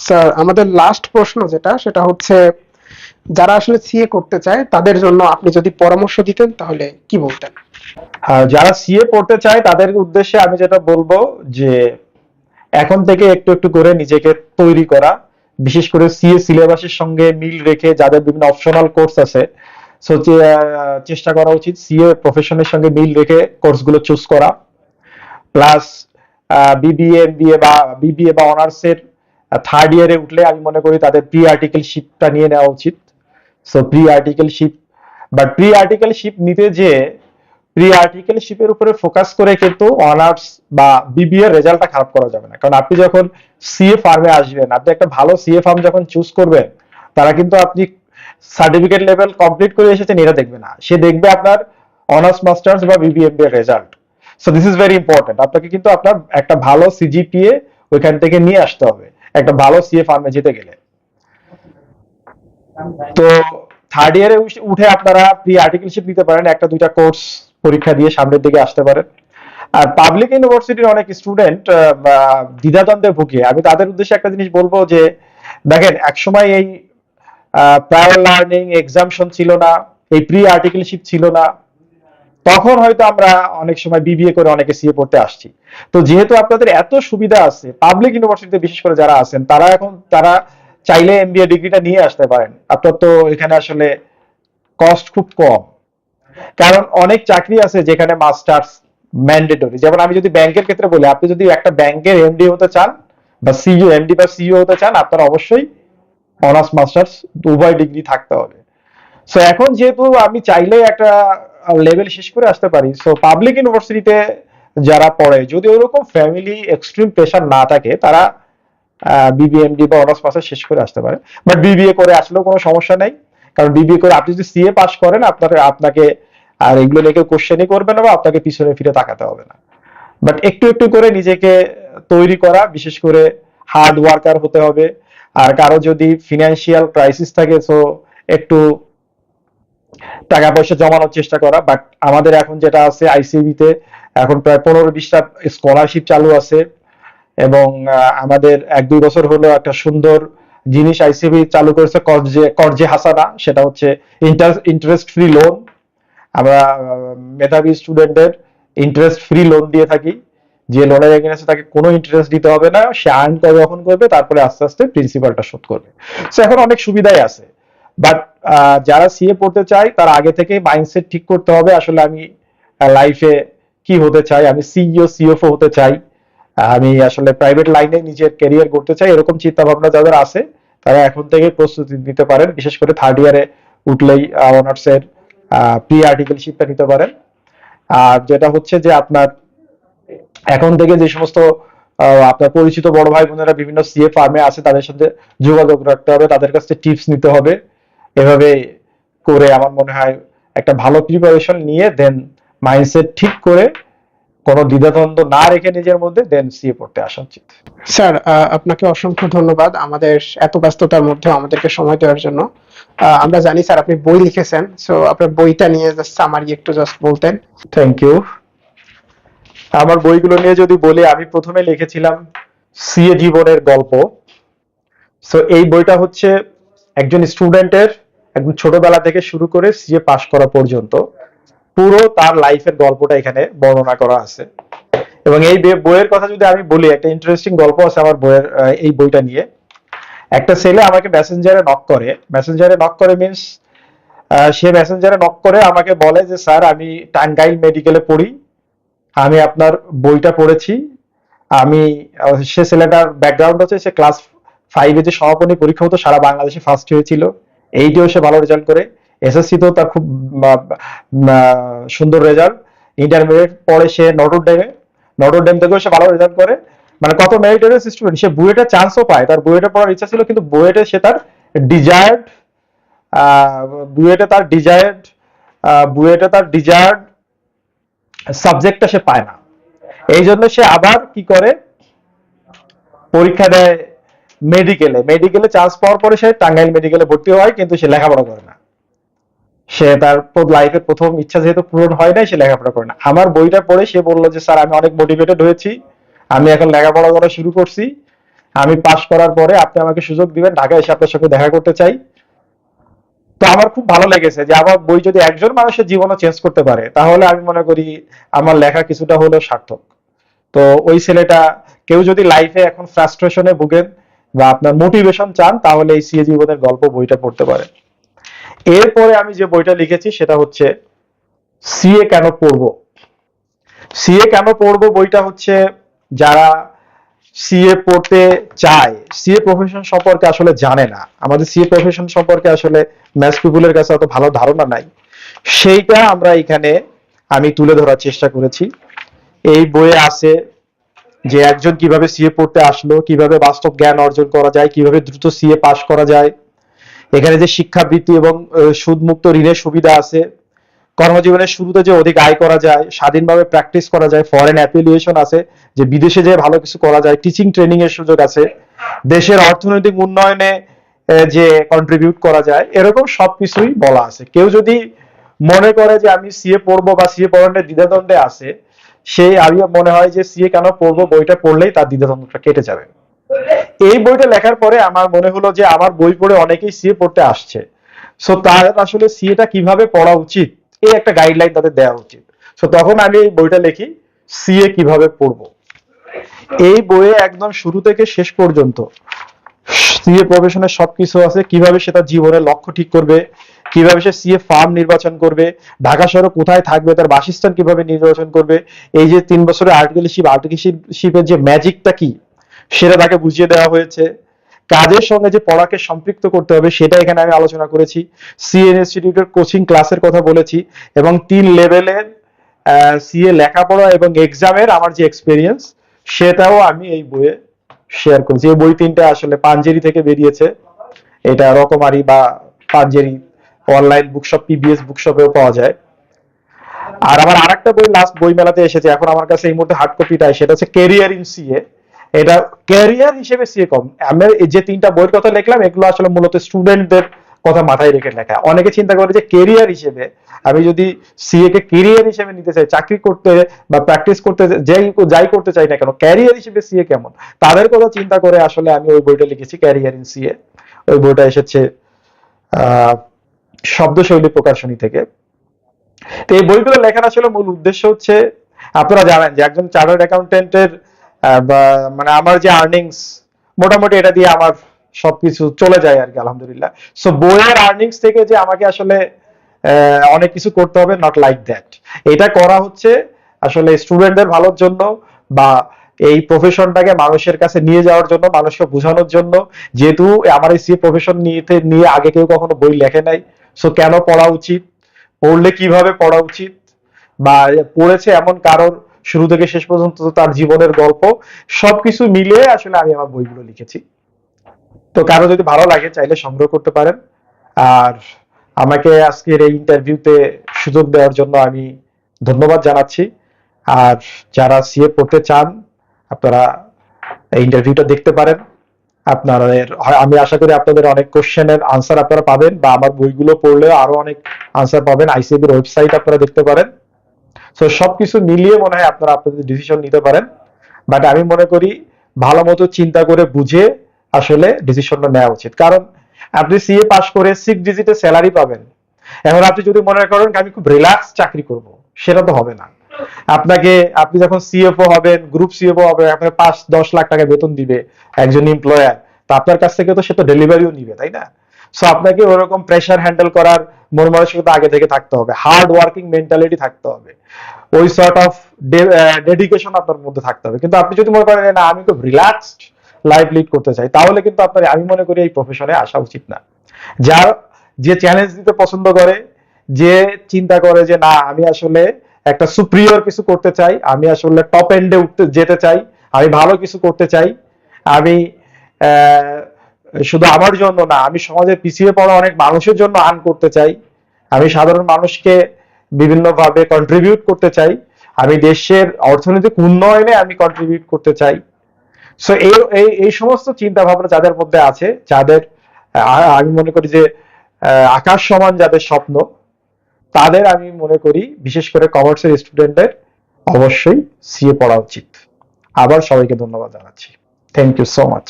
Sir, আমাদের last প্রশ্ন সেটা হচ্ছে, যারা আসলে সিএ করতে চায় তাদের জন্য আপনি যদি পরামর্শ দিতেন তাহলে কি বলতেন? যারা সিএ পড়তে চায় তাদের উদ্দেশ্যে আমি যেটা বলবো যে এখন থেকে একটু একটু করে নিজেকে তৈরি করা, বিশেষ করে সিএ সিলেবাসের সঙ্গে মিল রেখে যাদের বিভিন্ন অপশনাল কোর্স আছে, সো চেষ্টা করা উচিত সিএ প্রফেশনের সঙ্গে মিল রেখে কোর্সগুলো চুজ করা। প্লাস বিবিএ বা অনার্সের থার্ড ইয়ারে উঠলে আমি মনে করি তাদের প্রি আর্টিকেলশিপটা নিয়ে নেওয়া উচিত। So pre articleship, but pre articleship নিতে যে প্রি আর্টিকেলশিপের উপরে ফোকাস করে কিন্তু অনার্স বা বিবিএ রেজাল্টটা খারাপ করা যাবে না। কারণ আপনি যখন সিএ ফার্মে আসবেন, আপনি একটা ভালো সিএ ফার্ম যখন চুজ করবেন, তারা কিন্তু আপনি সার্টিফিকেট লেভেল কমপ্লিট করে এসেছেন এটা দেখবে না, সে দেখবে আপনার অনার্স মাস্টার্স বা বিবিএমবি এর result. So this is very important. আপনাকে কিন্তু আপনার একটা ভালো সিজিপিএ ওইখান থেকে নিয়ে আসতে হবে একটা ভালো সিএ ফার্মে যেতে গেলে। তো থার্ড ইয়ারে উঠে আপনারা প্রি আর্টিকেলশিপ নিতে পারেন, একটা দুইটা কোর্স পরীক্ষা দিয়ে সামনের দিকে আসতে পারেন। আর পাবলিক ইউনিভার্সিটির অনেক স্টুডেন্ট দ্বিধাদ্বন্দ্বে ভুগে, আমি তাদের উদ্দেশ্যে একটা জিনিস বলবো যে দেখেন, একসময় এই প্রায়র লার্নিং এক্সামশন ছিল না, এই প্রি আর্টিকেলশিপ ছিল না, তখন হয়তো আমরা অনেক সময় বিবিএ করে অনেকে সিএ পড়তে আসছি। তো যেহেতু আপনাদের এত সুবিধা আছে পাবলিক ইউনিভার্সিটিতে, বিশেষ করে যারা আছেন তারা চাইলে এমবিএ ডিগ্রিটা নিয়ে আসতে পারেন। আপনার তো এখানে আসলে কস্ট খুব কম, কারণ অনেক চাকরি আছে যেখানে মাস্টার্স ম্যান্ডেটরি। যেমন আমি যদি ব্যাংকের ক্ষেত্রে বলি, আপনি যদি একটা ব্যাংকের এমডি হতে চান বা সিইও, এমডি বা সিইও হতে চান, আপনার অবশ্যই অনার্স মাস্টার্স উভয় ডিগ্রি থাকতে হবে। সো এখন যেহেতু আমি চাইলে একটা লেভেল শেষ করে আসতে পারি, সো পাবলিক ইউনিভার্সিটিতে যারা পড়ে, যদি ওরকম ফ্যামিলি এক্সট্রিম প্রেশার না থাকে, তারা বিবিএমডি বা অনার্স মাস্টার্স শেষ করে আসতে পারে। বাট বিবিএ করে আসলেও কোনো সমস্যা নেই, কারণ বিবিএ করে আপনি যদি সিএ পাস করেন, আপনাকে আর এগুলো নিয়ে কেউ কোশ্চেনই করবে না বা আপনাকে পিছনে ফিরে তাকাতে হবে না। বাট একটু একটু করে নিজেকে তৈরি করা, বিশেষ করে হার্ড ওয়ার্কার হতে হবে। আর কারো যদি ফিনান্সিয়াল ক্রাইসিস থাকে, সো একটু টাকা পয়সা জমানোর চেষ্টা করা। বাট আমাদের এখন যেটা আছে আইসিবি তে, এখন প্রায় 15-20টা স্কলারশিপ চালু আছে, এবং আমাদের 1-2 বছর হলো একটা সুন্দর জিনিস আইসিবি চালু করেছে, কর্জে হাসানা, সেটা হচ্ছে ইন্টারেস্ট ফ্রি লোন। আমরা মেধাবী স্টুডেন্টদের ইন্টারেস্ট ফ্রি লোন দিয়ে থাকি, যে লোনের এগেইনস্টে তাকে কোনো ইন্টারেস্ট দিতে হবে না, সে আর্ন করে যখন করবে তারপরে আস্তে আস্তে প্রিন্সিপালটা শোধ করবে। সো এখন অনেক সুবিধাই আছে। বাট যারা সিএ পড়তে চায় তারা আগে থেকে মাইন্ডসেট ঠিক করতে হবে, আসলে আমি লাইফে কি হতে চাই, আমি সিইও সিএফও হতে চাই, আমি আসলে প্রাইভেট লাইনে নিজের ক্যারিয়ার করতে চাই, এরকম চিন্তা ভাবনা যাদের আছে তারা এখন থেকে প্রস্তুতি নিতে পারেন। বিশেষ করে থার্ড ইয়ারে উঠলেই অনার্স এর প্রি আর্টিকেলশিপটা নিতে পারেন। আর যেটা হচ্ছে যে আপনার এখন থেকে যে সমস্ত আপনার পরিচিত বড় ভাই বোনেরা বিভিন্ন সিএ ফার্মে আছে, তাদের সাথে যোগাযোগ রাখতে হবে, তাদের কাছে টিপস নিতে হবে। এভাবে করে আমার মনে হয় একটা ভালো প্রিপারেশন নিয়ে দেন মাইন্ডসেট ঠিক করে কোনো দ্বিধাদ্বন্দ্ব না রেখে নিজের মধ্যে দেন সিএ পড়তে আসা উচিত। স্যার, আপনাকে অসংখ্য ধন্যবাদ আমাদের এত ব্যস্ততার মধ্যে আমাদেরকে সময় দেওয়ার জন্য। আমরা জানি স্যার আপনি বই লিখেছেন, সো আপনার বইটা নিয়ে জাস্ট সামারি একটু জাস্ট বলতেন। Thank you. আমার বইগুলো নিয়ে যদি বলি, আমি প্রথমে লিখেছিলাম সিএ জীবনের গল্প। সো এই বইটা হচ্ছে একজন স্টুডেন্টের একদম ছোটবেলা থেকে শুরু করে সিএ পাশ করা পর্যন্ত পুরো তার লাইফের গল্পটা এখানে বর্ণনা করা আছে। এবং এই বইয়ের কথা যদি আমি বলি, একটা ইন্টারেস্টিং গল্প আছে আমার বইয়ের এই বইটা নিয়ে। একটা ছেলে আমাকে মেসেঞ্জারে নক করে মিনস সে মেসেঞ্জারে নক করে আমাকে বলে যে স্যার, আমি টাঙ্গাইল মেডিকেলে পড়ি, আমি আপনার বইটা পড়েছি। আমি সে ছেলেটার ব্যাকগ্রাউন্ড হচ্ছে সে ক্লাস 5-এ যে সমাপনী পরীক্ষা হতো সারা বাংলাদেশে ফার্স্ট হয়েছিল, এইটেও সে ভালো রেজাল্ট করে, এসএসসি তেও তার খুব সুন্দর রেজাল্ট, ইন্টারমিডিয়েট পরে সে নটর ডেম থেকেও সে ভালো রেজাল্ট করে, মানে কত মেরিটোরিয়াস স্টুডেন্ট। সে বুয়েটে চান্সও পায়, তার বুয়েটে পড়ার ইচ্ছা ছিল, কিন্তু বুয়েটে সে তার ডিজায়ার্ড বুয়েটে তার ডিজায়ার্ড বুয়েটে তার ডিজায়ার্ড সাবজেক্টটা সে পায় না। এই জন্য সে আবার কি করে, পরীক্ষা দেয় মেডিকেলে চান্স পাওয়ার পরে সে টাঙ্গাইল মেডিকেলে ভর্তি হয়, কিন্তু সে লেখাপড়া করে না। সে তার লাইফের প্রথম ইচ্ছা যেহেতু পূরণ হয় নাই, সে লেখাপড়া করে না। আমার বইটা পড়ে সে বললো যে স্যার, আমি অনেক মোটিভেটেড হয়েছি, আমি এখন লেখাপড়া করা শুরু করছি, আমি পাশ করার পরে আপনি আমাকে সুযোগ দিবেন, ঢাকায় এসে আপনার সঙ্গে দেখা করতে চাই। তো আমার খুব ভালো লেগেছে যে আমার বই যদি একজন মানুষের জীবনও চেঞ্জ করতে পারে, তাহলে আমি মনে করি আমার লেখা কিছুটা হলেও সার্থক। তো ওই ছেলেটা, কেউ যদি লাইফে এখন ফ্রাস্ট্রেশনে ভুগেন বা আপনার মোটিভেশন চান, তাহলে এই সিএ জীবনের গল্প বইটা পড়তে পারে। এরপরে আমি যে বইটা লিখেছি সেটা হচ্ছে সিএ কেন পড়বো। সিএ কেন পড়বো বইটা হচ্ছে, যারা সিএ পড়তে চায়, সিএ প্রফেশন সম্পর্কে আসলে জানে না, আমাদের সিএ প্রফেশন সম্পর্কে আসলে ম্যাথ পিপুলের কাছে অত ভালো ধারণা নাই, সেইটা আমরা এখানে আমি তুলে ধরার চেষ্টা করেছি। এই বইয়ে আছে যে একজন কিভাবে সিএ পড়তে আসলো, কিভাবে বাস্তব জ্ঞান অর্জন করা যায়, কিভাবে দ্রুত সিএ পাস করা যায়, এখানে যে শিক্ষাবৃত্তি এবং সুদমুক্ত ঋণের সুবিধা আছে, কর্মজীবনের শুরুতে যে অধিক আয় করা যায়, স্বাধীনভাবে প্র্যাকটিস করা যায়, ফরেন অ্যাফিলিয়েশন আছে, যে বিদেশে যে ভালো কিছু করা যায়, টিচিং ট্রেনিং এর সুযোগ আছে, দেশের অর্থনৈতিক উন্নয়নে যে কন্ট্রিবিউট করা যায়, এরকম সবকিছুই বলা আছে। কেউ যদি মনে করে যে আমি সিএ পড়বো বা সিএ পড়ানোর দ্বিধাদ্বন্দ্বে আছে, সেই আমি মনে হয় যে সিএ কেন পড়বো বইটা পড়লেই তার দ্বিধাদ্বন্দ্বটা কেটে যাবে। এই বইটা লেখার পরে আমার মনে হলো যে আমার বই পড়ে অনেকেই সিএ পড়তে আসছে, সো তার আসলে সিএটা কিভাবে পড়া উচিত এই একটা গাইডলাইন তাদের দেওয়া উচিত। সো তখন আমি এই বইটা লিখি, সিএ কিভাবে পড়বো। এই বইয়ে একদম শুরু থেকে শেষ পর্যন্ত সিএ প্রফেশনের সবকিছু আছে, কিভাবে সে তার জীবনের লক্ষ্য ঠিক করবে, কিভাবে সে সিএ ফার্ম নির্বাচন করবে, ঢাকা শহরে কোথায় থাকবে, তার বাসস্থান কিভাবে নির্বাচন করবে, এই যে 3 বছরের আর্টিকেলশিপের যে ম্যাজিকটা কি সেটা তাকে বুঝিয়ে দেওয়া হয়েছে। কাজের সঙ্গে যে পড়াকে সম্পৃক্ত করতে হবে সেটা এখানে আমি আলোচনা করেছি। সিএ ইনস্টিটিউটের কোচিং ক্লাসের কথা বলেছি, এবং 3 লেভেলের সিএ লেখাপড়া এবং এক্সামের আমার যে এক্সপিরিয়েন্স সেটাও আমি এই বইয়ে শেয়ার করেছি। এই বই 3টা আসলে পাঞ্জেরি থেকে বেরিয়েছে, এটা রকমারি বা পাঞ্জেরি অনলাইন বুকশপ, পিবিএস বুকশপেও পাওয়া যায়। আর আমার আরেকটা বই লাস্ট বই মেলাতে এসেছে, এখন আমার কাছে এই মুহূর্তে হার্ড কপিটাই, সেটা হচ্ছে ক্যারিয়ার ইন সিএ। এটা ক্যারিয়ার হিসেবে সিএ কম, আমি এই যে 3টা বইয়ের কথা লিখলাম এগুলো আসলে মূলত স্টুডেন্টদের কথা মাথায় রেখে লেখা। অনেকে চিন্তা করে যে ক্যারিয়ার হিসেবে আমি যদি সিএ কে ক্যারিয়ার হিসেবে নিতে চাই, চাকরি করতে বা প্র্যাকটিস করতে যাই করতে চাই না কেন, ক্যারিয়ার হিসেবে সিএ কেমন, তাদের কথা চিন্তা করে আসলে আমি ওই বইটা লিখেছি, ক্যারিয়ার ইন সিএ। ওই বইটা এসেছে শব্দশৈলী প্রকাশনী থেকে। তো এই বইগুলো লেখার আসলে মূল উদ্দেশ্য হচ্ছে, আপনারা জানেন যে একজন চার্টার্ড অ্যাকাউন্টেন্টের মানে আমার যে আর্নিংস, মোটামুটি এটা দিয়ে আমার সবকিছু চলে যায় আর কি, আলহামদুলিল্লাহ। সো বইয়ের আর্নিংস থেকে যে আমাকে আসলে অনেক কিছু করতে হবে, নট লাইক দ্যাট। এটা করা হচ্ছে আসলে স্টুডেন্টদের ভালোর জন্য, বা এই প্রফেশনটাকে মানুষের কাছে নিয়ে যাওয়ার জন্য, মানুষকে বোঝানোর জন্য। যেহেতু আমার এই সি প্রফেশন নিয়ে আগে কেউ কখনো বই লেখে নাই, সো কেন পড়া উচিত, পড়লে কিভাবে পড়া উচিত, বা পড়েছে এমন কারোর শুরু থেকে শেষ পর্যন্ত তার জীবনের গল্প, সবকিছু মিলিয়ে আসলে আমি আমার বইগুলো লিখেছি। তো কারো যদি ভালো লাগে চাইলে সংগ্রহ করতে পারেন। আর আমাকে আজকের এই ইন্টারভিউতে সুযোগ দেওয়ার জন্য আমি ধন্যবাদ জানাচ্ছি। আর যারা সিএ পড়তে চান, আপনারা এই ইন্টারভিউটা দেখতে পারেন। আপনাদের আমি আশা করি আপনাদের অনেক কোশ্চেনের আনসার আপনারা পাবেন, বা আমার বইগুলো পড়লেও আরো অনেক আনসার পাবেন। আইসিএবির ওয়েবসাইট আপনারা দেখতে পারেন। তো সবকিছু মিলিয়ে মনে হয় আপনারা আপনাদের ডিসিশন নিতে পারেন। বাট আমি মনে করি ভালো মতো চিন্তা করে বুঝে আসলে ডিসিশনটা নেওয়া উচিত। কারণ আপনি সিএ পাস করে 6 ডিজিটের স্যালারি পাবেন, এখন আপনি যদি মনে করেন আমি খুব রিল্যাক্স চাকরি করব, সেটা তো হবে না। আপনি যখন সিএফও হবেন, গ্রুপ সিএফও হবে, আপনাকে 5-10 লাখ টাকা বেতন দিবে একজন এমপ্লয়ার, তো আপনার কাছ থেকে তো সে তো ডেলিভারিও নিবে, তাই না? সো আপনাকে ওরকম প্রেসার হ্যান্ডেল করার মন মানসিকতা আগে থেকে থাকতে হবে, হার্ড ওয়ার্কিং মেন্টালিটি থাকতে হবে, ওই সর্ট অফ ডেডিকেশন আপনার মধ্যে থাকতে হবে। কিন্তু আপনি যদি মনে করেন না আমি খুব রিল্যাক্সড লাইফ লিড করতে চাই, তাহলে কিন্তু আপনার, আমি মনে করি এই প্রফেশনে আসা উচিত না। যার যে চ্যালেঞ্জ দিতে পছন্দ করে, যে চিন্তা করে যে না আমি আসলে একটা সুপ্রিয়র কিছু করতে চাই, আমি আসলে টপ এন্ডে যেতে চাই, আমি ভালো কিছু করতে চাই, আমি শুধু আমার জন্য না, আমি সমাজে পিছিয়ে পড়া অনেক মানুষের জন্য আর্ন করতে চাই, আমি সাধারণ মানুষকে বিভিন্নভাবে কন্ট্রিবিউট করতে চাই, আমি দেশের অর্থনৈতিক উন্নয়নে আমি কন্ট্রিবিউট করতে চাই। সো এই সমস্ত চিন্তা ভাবনা যাদের মধ্যে আছে, যাদের আমি মনে করি যে আকাশ সমান যাদের স্বপ্ন, তাদের আমি মনে করি বিশেষ করে কমার্সের স্টুডেন্টদের অবশ্যই সিএ পড়া উচিত। আবার সবাইকে ধন্যবাদ জানাচ্ছি। Thank you so much.